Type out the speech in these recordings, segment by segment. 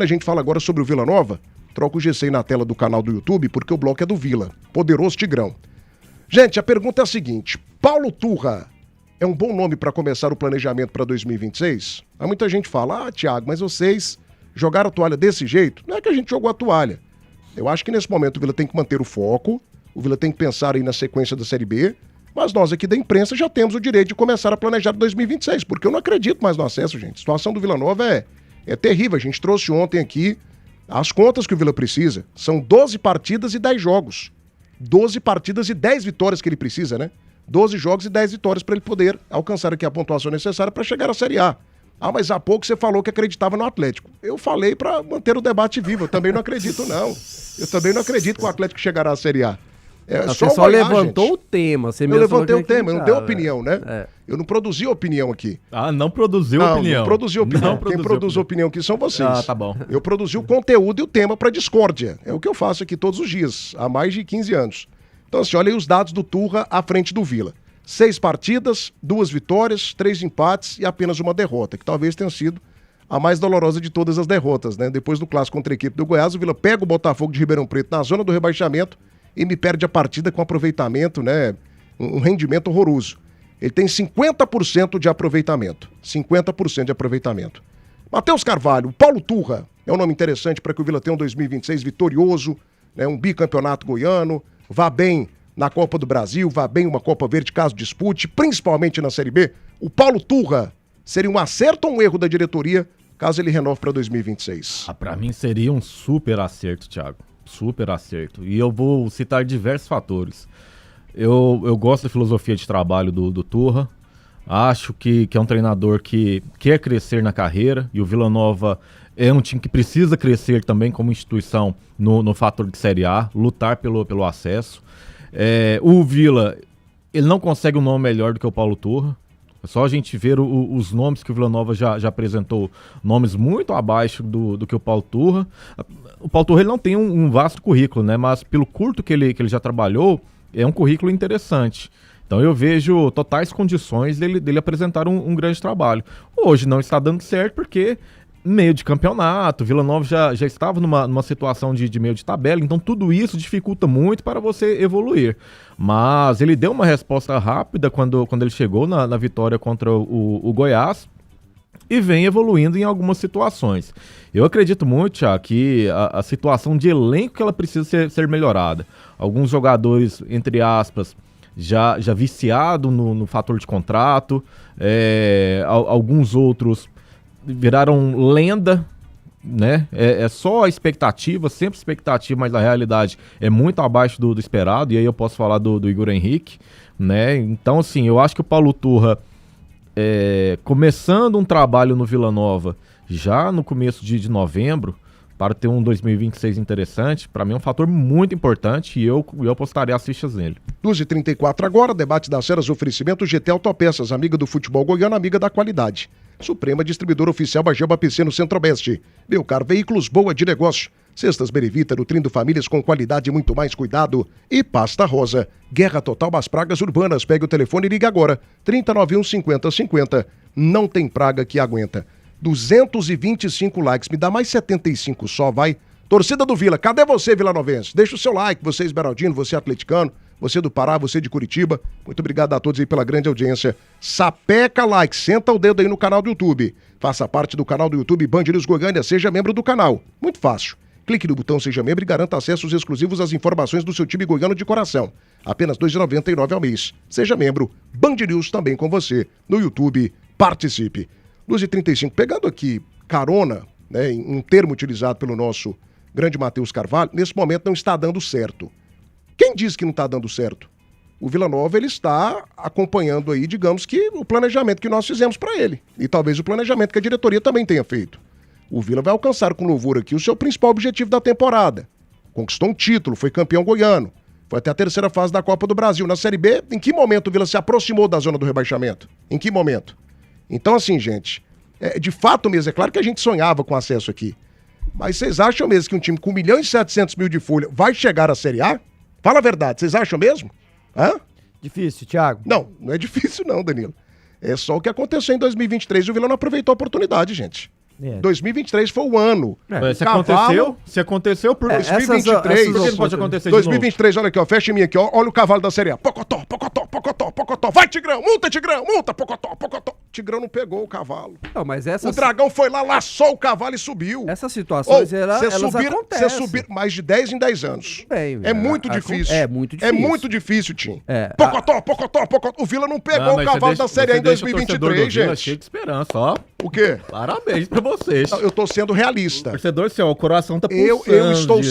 A gente fala agora sobre o Vila Nova. Troca o GC aí na tela do canal do YouTube, porque o bloco é do Vila. Poderoso Tigrão. Gente, a pergunta é a seguinte. Paulo Turra é um bom nome para começar o planejamento para 2026? Há muita gente fala, Thiago, mas vocês jogaram a toalha desse jeito? Não é que a gente jogou a toalha. Eu acho que nesse momento o Vila tem que manter o foco, o Vila tem que pensar aí na sequência da Série B, mas nós aqui da imprensa já temos o direito de começar a planejar 2026, porque eu não acredito mais no acesso, gente. A situação do Vila Nova é terrível. A gente trouxe ontem aqui as contas que o Vila precisa. São 12 partidas e 10 jogos. 12 partidas e 10 vitórias que ele precisa, né? 12 jogos e 10 vitórias para ele poder alcançar aqui a pontuação necessária para chegar à Série A. Mas há pouco você falou que acreditava no Atlético. Eu falei para manter o debate vivo. Eu também não acredito, não. Eu também não acredito que o Atlético chegará à Série A. Você só levantou o tema. Você eu levantei o tema, eu não dei opinião, né? Eu não produzi opinião aqui. Não produziu opinião. Não produzi opinião. Quem produz opinião aqui são vocês. Tá bom. Eu produzi o conteúdo e o tema para discórdia. É o que eu faço aqui todos os dias, há mais de 15 anos. Então, assim, olha aí os dados do Turra à frente do Vila. 6 partidas, 2 vitórias, 3 empates e apenas uma derrota, que talvez tenha sido a mais dolorosa de todas as derrotas, né? Depois do clássico contra a equipe do Goiás, o Vila pega o Botafogo de Ribeirão Preto na zona do rebaixamento e me perde a partida com aproveitamento, né? Um rendimento horroroso. Ele tem 50% de aproveitamento. 50% de aproveitamento. Matheus Carvalho, Paulo Turra, é um nome interessante para que o Vila tenha um 2026 vitorioso, né? Um bicampeonato goiano, vá bem na Copa do Brasil, vá bem uma Copa Verde, caso dispute, principalmente na Série B. O Paulo Turra seria um acerto ou um erro da diretoria, caso ele renove para 2026? Para mim seria um super acerto, Thiago. Super acerto. E eu vou citar diversos fatores. Eu gosto da filosofia de trabalho do Turra. Acho que é um treinador que quer crescer na carreira. E o Vila Nova é um time que precisa crescer também como instituição no fator de Série A. Lutar pelo acesso. O Vila, ele não consegue um nome melhor do que o Paulo Turra. É só a gente ver os nomes que o Vila Nova já apresentou, nomes muito abaixo do que o Paulo Turra. O Paulo Turra ele não tem um vasto currículo, né? Mas pelo curto que ele já trabalhou, é um currículo interessante. Então eu vejo totais condições dele apresentar um grande trabalho. Hoje não está dando certo porque meio de campeonato, Vila Nova já estava numa situação de meio de tabela, então tudo isso dificulta muito para você evoluir. Mas ele deu uma resposta rápida quando ele chegou na vitória contra o Goiás e vem evoluindo em algumas situações. Eu acredito muito, Thiago, que a situação de elenco que ela precisa ser melhorada. Alguns jogadores, entre aspas, já viciados no fator de contrato, alguns outros viraram lenda, né? É só a expectativa, sempre expectativa, mas a realidade é muito abaixo do esperado, e aí eu posso falar do Igor Henrique, né? Então, assim, eu acho que o Paulo Turra, começando um trabalho no Vila Nova já no começo de novembro, para ter um 2026 interessante, para mim é um fator muito importante e eu apostaria as fichas nele. 12h34 agora, debate das feras, oferecimento GT Autopeças, amiga do futebol goiano, amiga da qualidade. Suprema Distribuidora Oficial Bageba PC no Centro-Oeste. Belcar Veículos, boa de negócio. Cestas Berevita, nutrindo famílias com qualidade e muito mais cuidado. E Pasta Rosa. Guerra total às pragas urbanas. Pegue o telefone e ligue agora. 3091 5050. Não tem praga que aguenta. 225 likes. Me dá mais 75 só, vai. Torcida do Vila, cadê você, vilanovense? Deixa o seu like, você esmeraldino, você atleticano, você do Pará, você de Curitiba. Muito obrigado a todos aí pela grande audiência. Sapeca like, senta o dedo aí no canal do YouTube. Faça parte do canal do YouTube Band News Goiânia, seja membro do canal. Muito fácil. Clique no botão Seja Membro e garanta acessos exclusivos às informações do seu time goiano de coração. Apenas R$ 2,99 ao mês. Seja membro, Band News também com você. No YouTube, participe. 12h35, pegando aqui carona, né, em um termo utilizado pelo nosso grande Matheus Carvalho, nesse momento não está dando certo. Quem diz que não está dando certo? O Vila Nova, ele está acompanhando aí, digamos que, o planejamento que nós fizemos para ele. E talvez o planejamento que a diretoria também tenha feito. O Vila vai alcançar com louvor aqui o seu principal objetivo da temporada. Conquistou um título, foi campeão goiano. Foi até a terceira fase da Copa do Brasil. Na Série B, em que momento o Vila se aproximou da zona do rebaixamento? Em que momento? Então, assim, gente, de fato mesmo, é claro que a gente sonhava com acesso aqui. Mas vocês acham mesmo que um time com 1.700.000 de folha vai chegar à Série A? Fala a verdade, vocês acham mesmo? Hã? Difícil, Thiago. Não é difícil não, Danilo. É só o que aconteceu em 2023 e o Vila não aproveitou a oportunidade, gente. 2023 foi o ano. Se aconteceu por 2023. Por que não pode acontecer 2023, olha aqui, ó, fecha em mim aqui, ó. Olha o cavalo da Série A. Pocotó. Vai, Tigrão, multa, Pocotó. Tigrão não pegou o cavalo. Não, mas o dragão foi lá, laçou o cavalo e subiu. Essas situações, elas acontecem. Você subir mais de 10 em 10 anos. É muito difícil. É muito difícil. É muito difícil, Tim. Pocotó. O Vila não pegou o cavalo da Série A em 2023, gente. Cheio de esperança, ó. O quê? Parabéns pra vocês. Não, eu tô sendo realista. Torcedor seu, o coração tá pulsando. Eu estou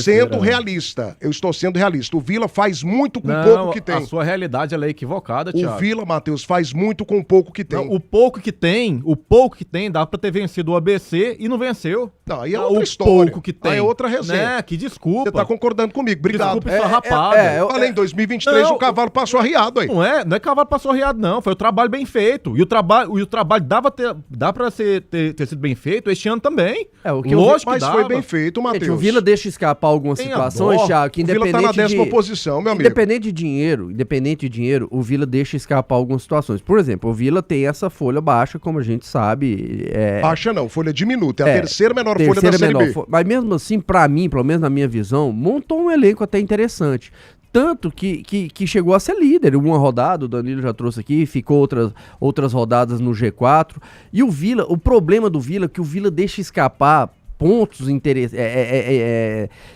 sendo realista. O Vila faz muito com o pouco que tem. A sua realidade ela é equivocada, Thiago. O Vila, Matheus, faz muito com o pouco que tem. Não, o pouco que tem, dá pra ter vencido o ABC e não venceu. Não, aí é outra história. O pouco que tem. Aí é outra resenha. Né? Que desculpa. Você tá concordando comigo, obrigado. Desculpa esfarrapada. Falei, em 2023 o cavalo passou arriado aí. Não é cavalo passou arriado, não. Foi o trabalho bem feito. E o trabalho dá pra ter sido bem feito este ano também. Mas foi bem feito, Matheus. O Vila deixa escapar algumas situações, Thiago, que independente o Vila tá na 10ª posição, meu amigo. Independente de dinheiro, o Vila deixa escapar algumas situações. Por exemplo, o Vila tem essa folha baixa, como a gente sabe. Baixa não, folha diminuta. É a terceira menor folha da Série B. Mas mesmo assim, pra mim, pelo menos na minha visão, montou um elenco até interessante. Tanto que chegou a ser líder. Uma rodada, o Danilo já trouxe aqui, ficou outras rodadas no G4. E o Vila, o problema do Vila é que o Vila deixa escapar pontos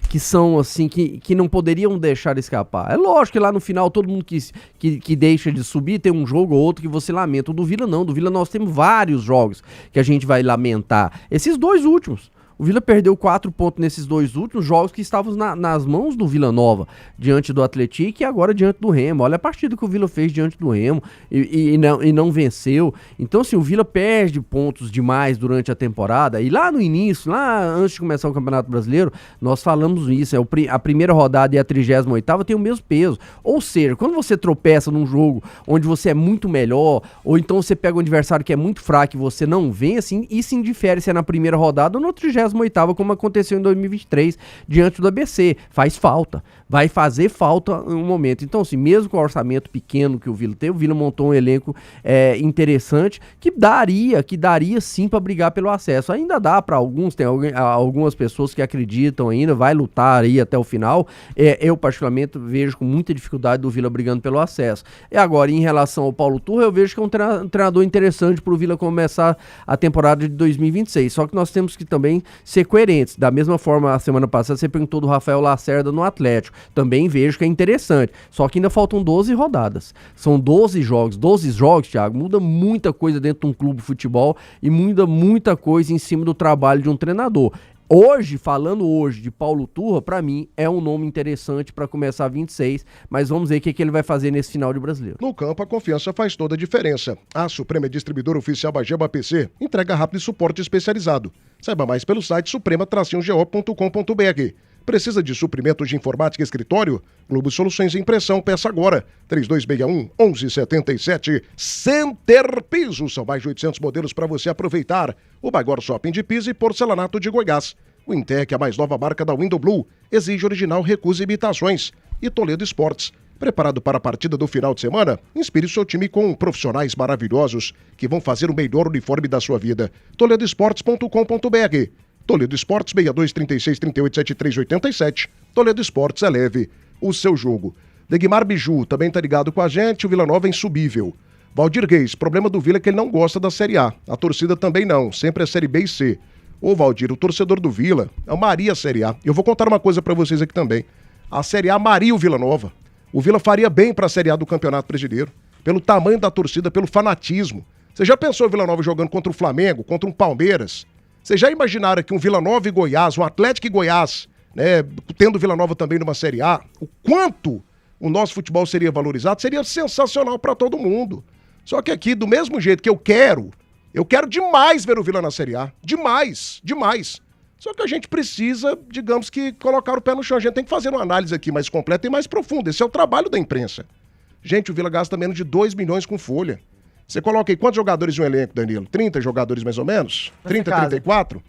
que são assim, que não poderiam deixar escapar. É lógico que lá no final todo mundo que deixa de subir tem um jogo ou outro que você lamenta. O do Vila não, do Vila nós temos vários jogos que a gente vai lamentar. Esses dois últimos. O Vila perdeu 4 pontos nesses dois últimos jogos que estavam nas mãos do Vila Nova, diante do Atlético e agora diante do Remo. Olha a partida que o Vila fez diante do Remo e não venceu. Então, assim, o Vila perde pontos demais durante a temporada. E lá no início, lá antes de começar o Campeonato Brasileiro, nós falamos isso. A primeira rodada e a 38ª tem o mesmo peso. Ou seja, quando você tropeça num jogo onde você é muito melhor, ou então você pega um adversário que é muito fraco e você não vence, isso indifere se é na primeira rodada ou na 38ª, como aconteceu em 2023, diante do ABC. Faz falta. Vai fazer falta em um momento. Então, assim, mesmo com o orçamento pequeno que o Vila teve, o Vila montou um elenco interessante que daria sim para brigar pelo acesso. Ainda dá para alguns, tem algumas pessoas que acreditam ainda, vai lutar aí até o final. Eu, particularmente, vejo com muita dificuldade do Vila brigando pelo acesso. E agora, em relação ao Paulo Turra, eu vejo que é um treinador interessante para o Vila começar a temporada de 2026. Só que nós temos que também ser coerentes. Da mesma forma, a semana passada você perguntou do Rafael Lacerda no Atlético. Também vejo que é interessante. Só que ainda faltam 12 rodadas. São 12 jogos. 12 jogos, Thiago, muda muita coisa dentro de um clube de futebol e muda muita coisa em cima do trabalho de um treinador. Falando hoje de Paulo Turra, pra mim é um nome interessante pra começar 26, mas vamos ver o que ele vai fazer nesse final de Brasileiro. No campo, a confiança faz toda a diferença. A Suprema é distribuidora oficial Bagema PC, entrega rápido e suporte especializado. Saiba mais pelo site suprema-go.com.br. Precisa de suprimentos de informática e escritório? Globo Soluções e Impressão, peça agora. 3261-1177. Center Piso. São mais de 800 modelos para você aproveitar. O Bagor Shopping de Piso e Porcelanato de Goiás. O Intec, a mais nova marca da Window Blue. Exige original, recusa imitações. E Toledo Esportes. Preparado para a partida do final de semana? Inspire seu time com profissionais maravilhosos que vão fazer o melhor uniforme da sua vida. toledoesportes.com.br. Toledo Esportes, 6236387387. Toledo Esportes, eleve o seu jogo. Degmar Biju também tá ligado com a gente. O Vila Nova é insubível. Valdir Reis, problema do Vila é que ele não gosta da Série A. A torcida também não, sempre é Série B e C. Ô Valdir, o torcedor do Vila amaria a Série A. Eu vou contar uma coisa pra vocês aqui também. A Série A amaria o Vila Nova. O Vila faria bem pra Série A do Campeonato Brasileiro. Pelo tamanho da torcida, pelo fanatismo. Você já pensou o Vila Nova jogando contra o Flamengo, contra um Palmeiras? Vocês já imaginaram que um Vila Nova e Goiás, um Atlético e Goiás, né, tendo Vila Nova também numa Série A, o quanto o nosso futebol seria valorizado? Seria sensacional para todo mundo. Só que aqui, do mesmo jeito que eu quero demais ver o Vila na Série A. Demais. Só que a gente precisa, digamos que, colocar o pé no chão. A gente tem que fazer uma análise aqui mais completa e mais profunda. Esse é o trabalho da imprensa. Gente, o Vila gasta menos de 2 milhões com folha. Você coloca aí quantos jogadores no elenco, Danilo? 30 jogadores mais ou menos? 30, 34?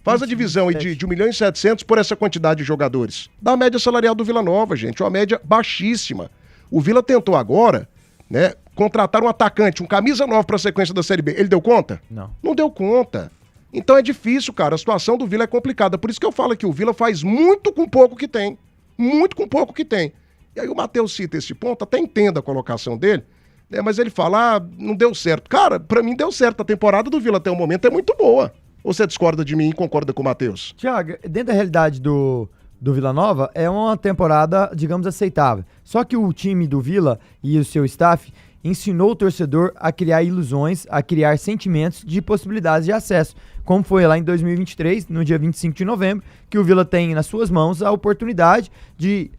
Faz a divisão aí de 1 milhão e 700 por essa quantidade de jogadores. Dá a média salarial do Vila Nova, gente. Uma média baixíssima. O Vila tentou agora, né, contratar um atacante, um camisa nova para a sequência da Série B. Ele deu conta? Não. Não deu conta. Então é difícil, cara. A situação do Vila é complicada. Por isso que eu falo que o Vila faz muito com pouco que tem. Muito com pouco que tem. E aí o Matheus cita esse ponto, até entendo a colocação dele, né, mas ele fala, não deu certo. Cara, pra mim deu certo. A temporada do Vila até o momento é muito boa. Ou você discorda de mim e concorda com o Matheus? Thiago, dentro da realidade do Vila Nova, é uma temporada, digamos, aceitável. Só que o time do Vila e o seu staff ensinou o torcedor a criar ilusões, a criar sentimentos de possibilidades de acesso, como foi lá em 2023, no dia 25 de novembro, que o Vila tem nas suas mãos a oportunidade de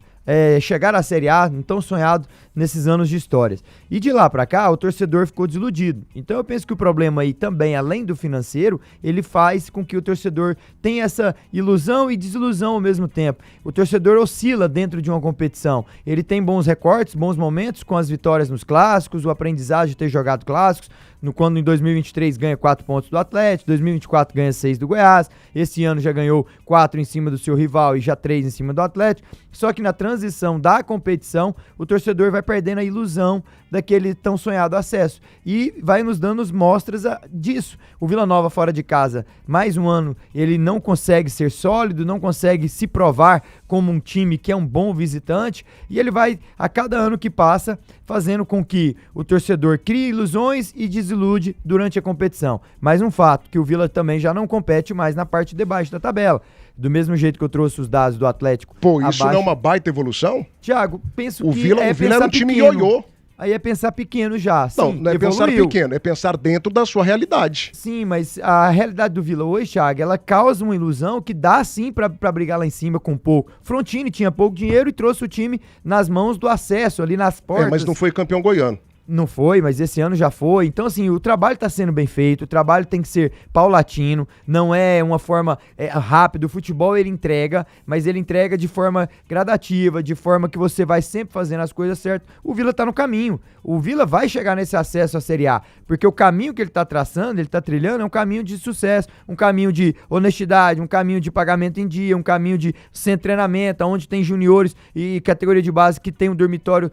chegar à Série A, tão sonhado nesses anos de histórias. E de lá pra cá, o torcedor ficou desiludido. Então eu penso que o problema aí também, além do financeiro, ele faz com que o torcedor tenha essa ilusão e desilusão ao mesmo tempo. O torcedor oscila dentro de uma competição. Ele tem bons recortes, bons momentos com as vitórias nos clássicos, o aprendizado de ter jogado clássicos, quando em 2023 ganha 4 pontos do Atlético, 2024 ganha 6 do Goiás, esse ano já ganhou 4 em cima do seu rival e já 3 em cima do Atlético. Só que na transição da competição, o torcedor vai perdendo a ilusão daquele tão sonhado acesso e vai nos dando mostras disso. O Vila Nova fora de casa, mais um ano, ele não consegue ser sólido, não consegue se provar como um time que é um bom visitante e ele vai, a cada ano que passa, fazendo com que o torcedor crie ilusões e desilude durante a competição. Mas um fato, que o Vila também já não compete mais na parte de baixo da tabela. Do mesmo jeito que eu trouxe os dados do Atlético. Pô, isso não é uma baita evolução? Thiago, penso o que Vila era um time ioiô. Aí é pensar pequeno já. Não, sim, não é evoluiu. pensar pequeno, é pensar dentro da sua realidade. Sim, mas a realidade do Vila hoje, Thiago, ela causa uma ilusão que dá sim pra brigar lá em cima com pouco. Frontini tinha pouco dinheiro e trouxe o time nas mãos do acesso, ali nas portas. Mas não foi campeão goiano. Não foi, mas esse ano já foi. Então, assim, o trabalho tá sendo bem feito, o trabalho tem que ser paulatino, não é uma forma rápida. O futebol, ele entrega, mas ele entrega de forma gradativa, de forma que você vai sempre fazendo as coisas certas. O Vila tá no caminho. O Vila vai chegar nesse acesso à Série A, porque o caminho que ele tá traçando, ele tá trilhando, é um caminho de sucesso, um caminho de honestidade, um caminho de pagamento em dia, um caminho de sem treinamento, onde tem juniores e categoria de base que tem um dormitório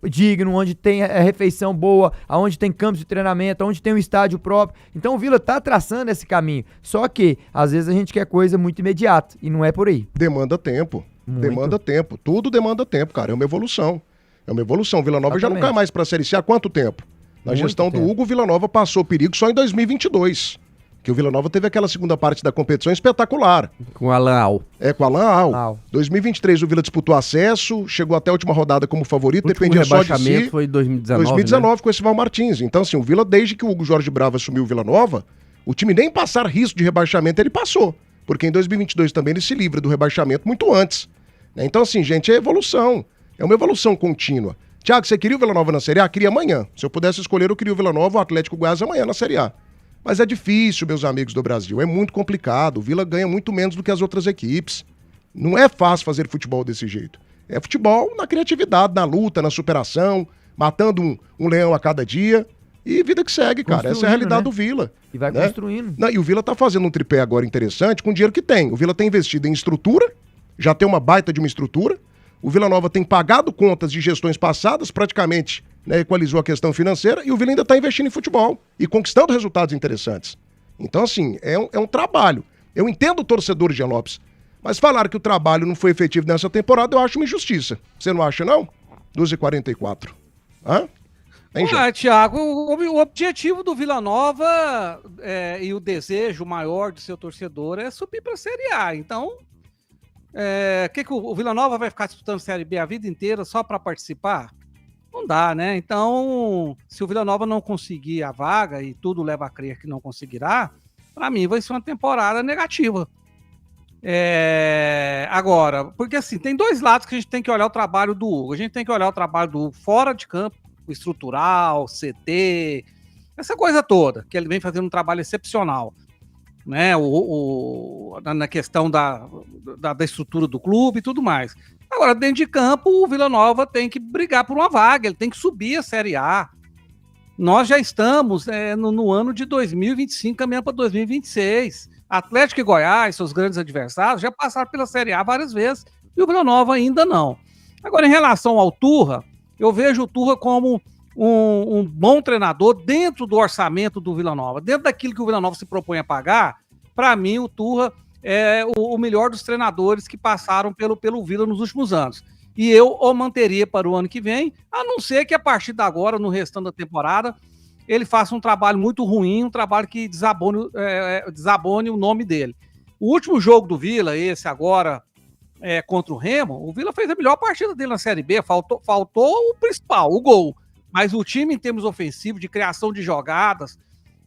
digno, onde tem refeição boa, aonde tem campos de treinamento, onde tem um estádio próprio. Então o Vila tá traçando esse caminho. Só que, às vezes, a gente quer coisa muito imediata e não é por aí. Demanda tempo. Muito. Demanda tempo. Tudo demanda tempo, cara. É uma evolução. É uma evolução. Vila Nova já não cai mais pra Série C há quanto tempo? Na gestão do Hugo, Vila Nova passou perigo só em 2022. Que o Vila Nova teve aquela segunda parte da competição espetacular. Com o Alan Al. Com o Alan Al. 2023 o Vila disputou acesso, chegou até a última rodada como favorito, dependia só de si. Foi 2019, 2019 né? Com esse Val Martins. Então assim, o Vila, desde que o Hugo Jorge Bravo assumiu o Vila Nova, o time nem passar risco de rebaixamento ele passou. Porque em 2022 também ele se livra do rebaixamento muito antes. Então assim, gente, é evolução. É uma evolução contínua. Thiago, você queria o Vila Nova na Série A? Queria amanhã. Se eu pudesse escolher, eu queria o Vila Nova, o Atlético Goiás amanhã na Série A. Mas é difícil, meus amigos do Brasil, é muito complicado. O Vila ganha muito menos do que as outras equipes. Não é fácil fazer futebol desse jeito. É futebol na criatividade, na luta, na superação, matando um leão a cada dia. E vida que segue, cara. Essa é a realidade, né, do Vila. E vai construindo. E o Vila tá fazendo um tripé agora interessante com o dinheiro que tem. O Vila tem investido em estrutura, já tem uma baita de uma estrutura. O Vila Nova tem pagado contas de gestões passadas, praticamente, né, equalizou a questão financeira, e o Vila ainda está investindo em futebol e conquistando resultados interessantes. Então, assim, é um trabalho. Eu entendo o torcedor de Lopes, mas falar que o trabalho não foi efetivo nessa temporada, eu acho uma injustiça. Você não acha, não? 12h44. Hã? Thiago, o objetivo do Vila Nova e o desejo maior do seu torcedor é subir para a Série A. Então, que o Vila Nova vai ficar disputando Série B a vida inteira só para participar? Não dá, né? Então, se o Vila Nova não conseguir a vaga, e tudo leva a crer que não conseguirá, para mim vai ser uma temporada negativa. Agora, porque assim, tem dois lados que a gente tem que olhar o trabalho do Hugo. A gente tem que olhar o trabalho do Hugo fora de campo, o estrutural, CT, essa coisa toda, que ele vem fazendo um trabalho excepcional, né? Na questão da estrutura do clube e tudo mais. Agora, dentro de campo, o Vila Nova tem que brigar por uma vaga, ele tem que subir a Série A. Nós já estamos no ano de 2025, caminhando para 2026. Atlético e Goiás, seus grandes adversários, já passaram pela Série A várias vezes, e o Vila Nova ainda não. Agora, em relação ao Turra, eu vejo o Turra como um bom treinador dentro do orçamento do Vila Nova, dentro daquilo que o Vila Nova se propõe a pagar. para mim o Turra é o melhor dos treinadores que passaram pelo Vila nos últimos anos. E eu o manteria para o ano que vem, a não ser que a partir de agora, no restante da temporada, ele faça um trabalho muito ruim, um trabalho que desabone o nome dele. O último jogo do Vila, esse agora, contra o Remo, o Vila fez a melhor partida dele na Série B, faltou o principal, o gol. Mas o time, em termos ofensivos, de criação de jogadas,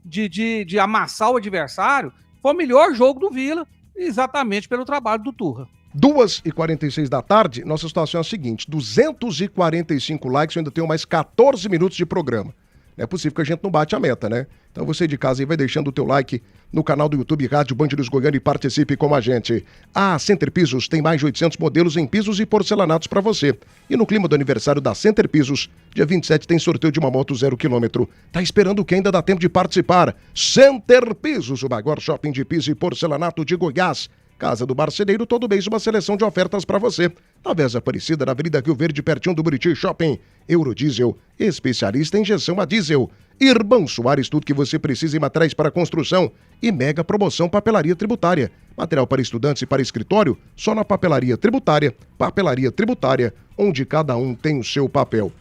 de amassar o adversário, foi o melhor jogo do Vila, exatamente pelo trabalho do Turra. 2h46 da tarde, nossa situação é a seguinte: 245 likes, eu ainda tenho mais 14 minutos de programa. Não é possível que a gente não bate a meta, né? Então você de casa aí vai deixando o teu like no canal do YouTube Rádio Band News Goiânia e participe com a gente. A Center Pisos tem mais de 800 modelos em pisos e porcelanatos para você. E no clima do aniversário da Center Pisos, dia 27 tem sorteio de uma moto 0 km. Tá esperando o que? Ainda dá tempo de participar. Center Pisos, o maior shopping de piso e porcelanato de Goiás. Casa do Marceneiro, todo mês uma seleção de ofertas para você. Na Vez Aparecida, na Avenida Rio Verde, pertinho do Buriti Shopping. Eurodiesel, especialista em injeção a diesel. Irmão Soares, tudo que você precisa em materiais para construção. E mega promoção Papelaria Tributária. Material para estudantes e para escritório, só na Papelaria Tributária. Papelaria Tributária, onde cada um tem o seu papel.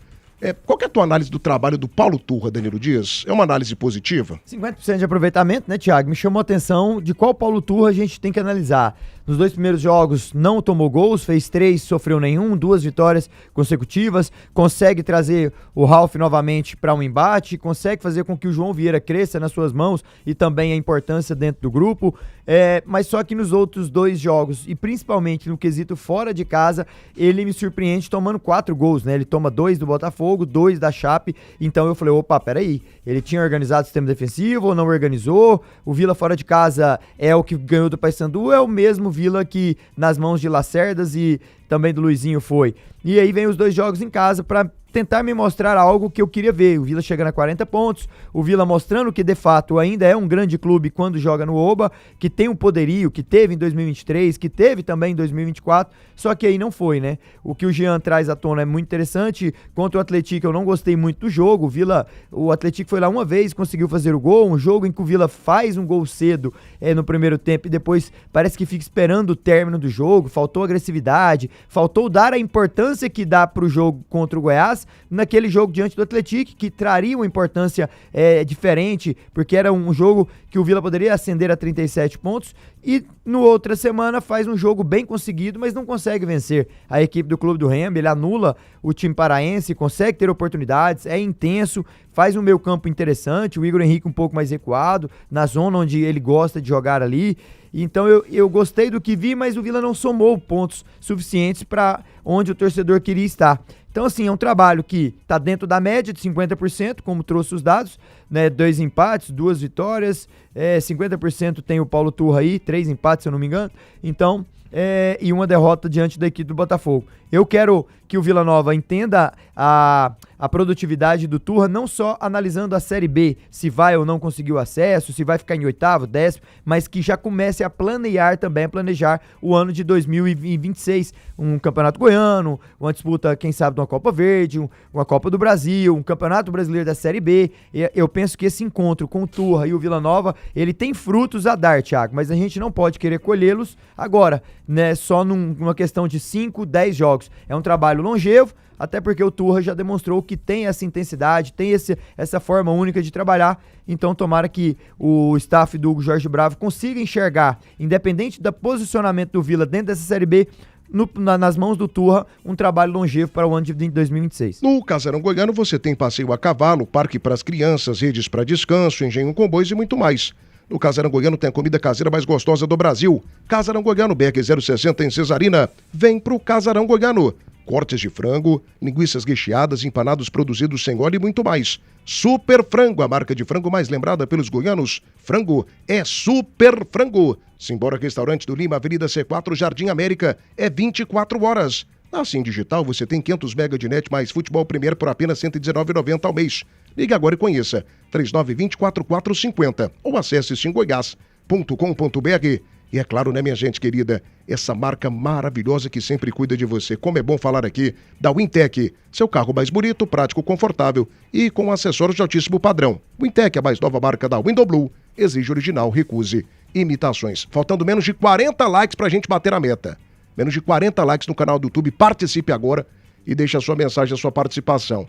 Qual que é a tua análise do trabalho do Paulo Turra, Danilo Dias? É uma análise positiva? 50% de aproveitamento, né, Thiago? Me chamou a atenção de qual Paulo Turra a gente tem que analisar. Nos 2 primeiros jogos não tomou gols, fez 3, sofreu nenhum, 2 vitórias consecutivas, consegue trazer o Ralf novamente para um embate, consegue fazer com que o João Vieira cresça nas suas mãos e também a importância dentro do grupo, mas só que nos outros 2 jogos, e principalmente no quesito fora de casa, ele me surpreende tomando 4 gols, né? Ele toma 2 do Botafogo, 2 da Chape, então eu falei, opa, peraí, ele tinha organizado o sistema defensivo ou não organizou? O Vila fora de casa é o que ganhou do Paysandu, é o mesmo Vila que nas mãos de Lacerdas e também do Luizinho foi. E aí vem os 2 jogos em casa para tentar me mostrar algo que eu queria ver. O Vila chegando a 40 pontos, o Vila mostrando que de fato ainda é um grande clube quando joga no Oba, que tem um poderio, que teve em 2023, que teve também em 2024, só que aí não foi, né? O que o Jean traz à tona é muito interessante. Contra o Atlético eu não gostei muito do jogo. O Atlético foi lá uma vez, conseguiu fazer o gol, um jogo em que o Vila faz um gol cedo no primeiro tempo e depois parece que fica esperando o término do jogo, faltou agressividade, faltou dar a importância que dá pro jogo contra o Goiás naquele jogo diante do Atlético, que traria uma importância diferente, porque era um jogo que o Vila poderia ascender a 37 pontos, e no outra semana faz um jogo bem conseguido, mas não consegue vencer a equipe do Clube do Remo. Ele anula o time paraense, consegue ter oportunidades, é intenso, faz um meio campo interessante, o Igor Henrique um pouco mais recuado, na zona onde ele gosta de jogar ali. Então eu gostei do que vi, mas o Vila não somou pontos suficientes para onde o torcedor queria estar. Então, assim, é um trabalho que está dentro da média de 50%, como trouxe os dados, né? 2 empates, 2 vitórias, 50% tem o Paulo Turra aí, 3 empates, se eu não me engano. Então, e uma derrota diante da equipe do Botafogo. Eu quero que o Vila Nova entenda a produtividade do Turra, não só analisando a Série B, se vai ou não conseguir o acesso, se vai ficar em 8º, 10º, mas que já comece a planejar o ano de 2026. Um campeonato goiano, uma disputa, quem sabe, de uma Copa Verde, uma Copa do Brasil, um campeonato brasileiro da Série B. Eu penso que esse encontro com o Turra e o Vila Nova, ele tem frutos a dar, Thiago, mas a gente não pode querer colhê-los agora, né? Só numa questão de 5, 10 jogos. É um trabalho longevo, até porque o Turra já demonstrou que tem essa intensidade, tem essa forma única de trabalhar. Então tomara que o staff do Hugo Jorge Bravo consiga enxergar, independente do posicionamento do Vila dentro dessa Série B, nas mãos do Turra, um trabalho longevo para o ano de 2026. No Casarão Goiano você tem passeio a cavalo, parque para as crianças, redes para descanso, engenho com bois e muito mais. No Casarão Goiano tem a comida caseira mais gostosa do Brasil. Casarão Goiano, BR 060 em Cesarina. Vem pro Casarão Goiano. Cortes de frango, linguiças recheadas, empanados produzidos sem óleo e muito mais. Super Frango, a marca de frango mais lembrada pelos goianos. Frango é Super Frango. Simbora Restaurante do Lima, Avenida C4, Jardim América. É 24 horas. Na Sim Digital você tem 500 MB de net mais Futebol Premier por apenas R$ 119,90 ao mês. Ligue agora e conheça 3920-4450 ou acesse simgoiás.com.br. E é claro, né, minha gente querida, essa marca maravilhosa que sempre cuida de você. Como é bom falar aqui da Wintec, seu carro mais bonito, prático, confortável e com acessórios de altíssimo padrão. Wintec, a mais nova marca da Window Blue, exige original, recuse imitações. Faltando menos de 40 likes pra gente bater a meta. Menos de 40 likes no canal do YouTube. Participe agora e deixe a sua mensagem, a sua participação.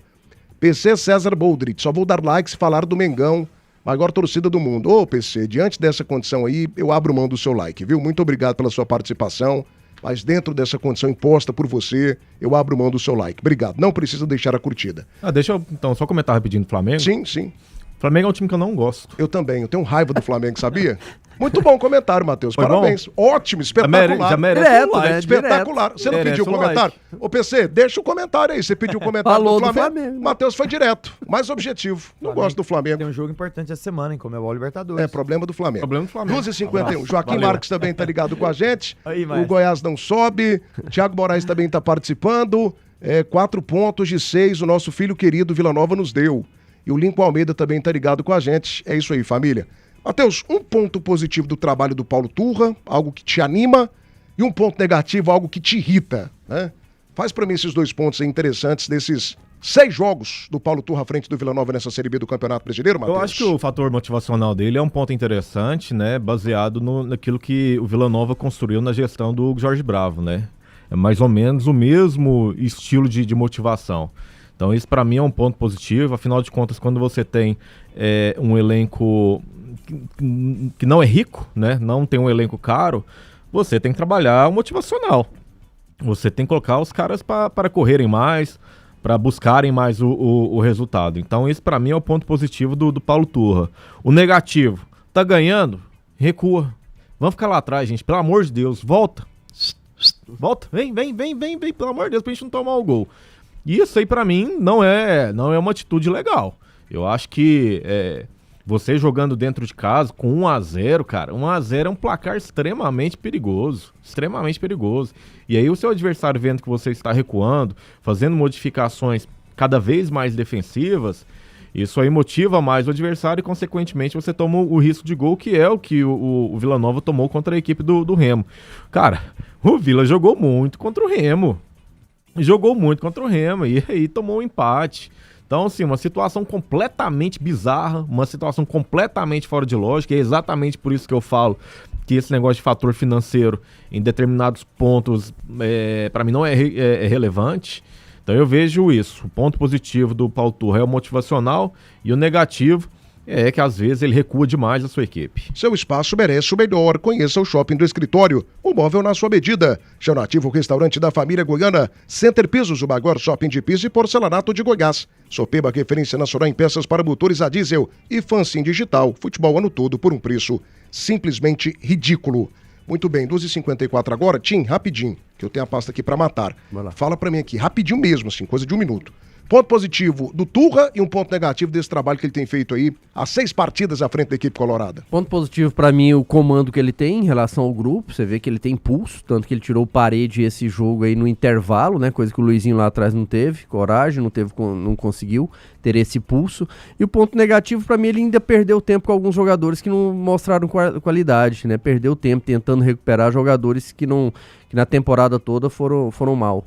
PC César Boldrit, só vou dar like se falar do Mengão, maior torcida do mundo. Ô, PC, diante dessa condição aí, eu abro mão do seu like, viu? Muito obrigado pela sua participação, mas dentro dessa condição imposta por você, eu abro mão do seu like. Obrigado. Não precisa deixar a curtida. Deixa eu, então, só comentar rapidinho do Flamengo. Sim, sim. Flamengo é um time que eu não gosto. Eu também, eu tenho raiva do Flamengo, sabia? Muito bom comentário, Matheus. Foi Parabéns. bom? Ótimo, espetacular. Já merece Direto, um like. né? Espetacular. Você não Merece pediu um comentário? Ô, PC, deixa o comentário aí. Você pediu o comentário Falou do do Flamengo. Flamengo. Matheus foi direto, mais objetivo. Não gosto do Flamengo. Tem um jogo importante essa semana, hein? Comebol Libertadores. É problema do Flamengo. Problema do Flamengo. 12h51. Joaquim Valeu. Marques também tá ligado com a gente. Aí, O Maestro. Goiás não sobe. Thiago Moraes também tá participando. 4 pontos de 6 o nosso filho querido Vila Nova nos deu. E o Lincoln Almeida também tá ligado com a gente. É isso aí, família. Matheus, um ponto positivo do trabalho do Paulo Turra, algo que te anima, e um ponto negativo, algo que te irrita, né? Faz pra mim esses 2 pontos aí interessantes desses 6 jogos do Paulo Turra à frente do Vila Nova nessa Série B do Campeonato Brasileiro, Matheus. Eu acho que o fator motivacional dele é um ponto interessante, né? Baseado naquilo que o Vila Nova construiu na gestão do Jorge Bravo, né? É mais ou menos o mesmo estilo de motivação. Então isso pra mim é um ponto positivo. Afinal de contas, quando você tem um elenco que não é rico, né? Não tem um elenco caro, você tem que trabalhar o motivacional. Você tem que colocar os caras para correrem mais, para buscarem mais o resultado. Então esse para mim é o ponto positivo do Paulo Turra. O negativo, tá ganhando? Recua. Vamos ficar lá atrás, gente. Pelo amor de Deus, volta. Volta, vem, pelo amor de Deus, pra gente não tomar o gol. Isso aí pra mim não é uma atitude legal. Eu acho que você jogando dentro de casa com 1-0, cara, 1-0 é um placar extremamente perigoso. Extremamente perigoso. E aí o seu adversário vendo que você está recuando, fazendo modificações cada vez mais defensivas, isso aí motiva mais o adversário e, consequentemente, você toma o risco de gol, que é o que o Vila Nova tomou contra a equipe do Remo. Cara, o Vila jogou muito contra o Remo. E aí tomou um empate. Então, assim, uma situação completamente bizarra, uma situação completamente fora de lógica. É exatamente por isso que eu falo que esse negócio de fator financeiro em determinados pontos, para mim, não é relevante. Então eu vejo isso. O ponto positivo do Paulo Turra é o motivacional e o negativo é que às vezes ele recua demais a sua equipe. Seu espaço merece o melhor. Conheça o Shopping do Escritório, o móvel na sua medida. Chamativo Restaurante da Família Goiana, Center Pisos, o maior shopping de piso e porcelanato de Goiás. Sopeba, referência nacional em peças para motores a diesel e Fansim Digital. Futebol ano todo por um preço simplesmente ridículo. Muito bem, 12h54 agora. Tim, rapidinho, que eu tenho a pasta aqui pra matar. Fala pra mim aqui, rapidinho mesmo, assim, coisa de 1 minuto. Ponto positivo do Turra e um ponto negativo desse trabalho que ele tem feito aí, há 6 partidas à frente da equipe colorada. Ponto positivo pra mim o comando que ele tem em relação ao grupo, você vê que ele tem pulso, tanto que ele tirou parede esse jogo aí no intervalo, né, coisa que o Luizinho lá atrás não teve, coragem, não conseguiu ter esse pulso. E o ponto negativo pra mim, ele ainda perdeu tempo com alguns jogadores que não mostraram qualidade, né, perdeu tempo tentando recuperar jogadores que na temporada toda foram mal.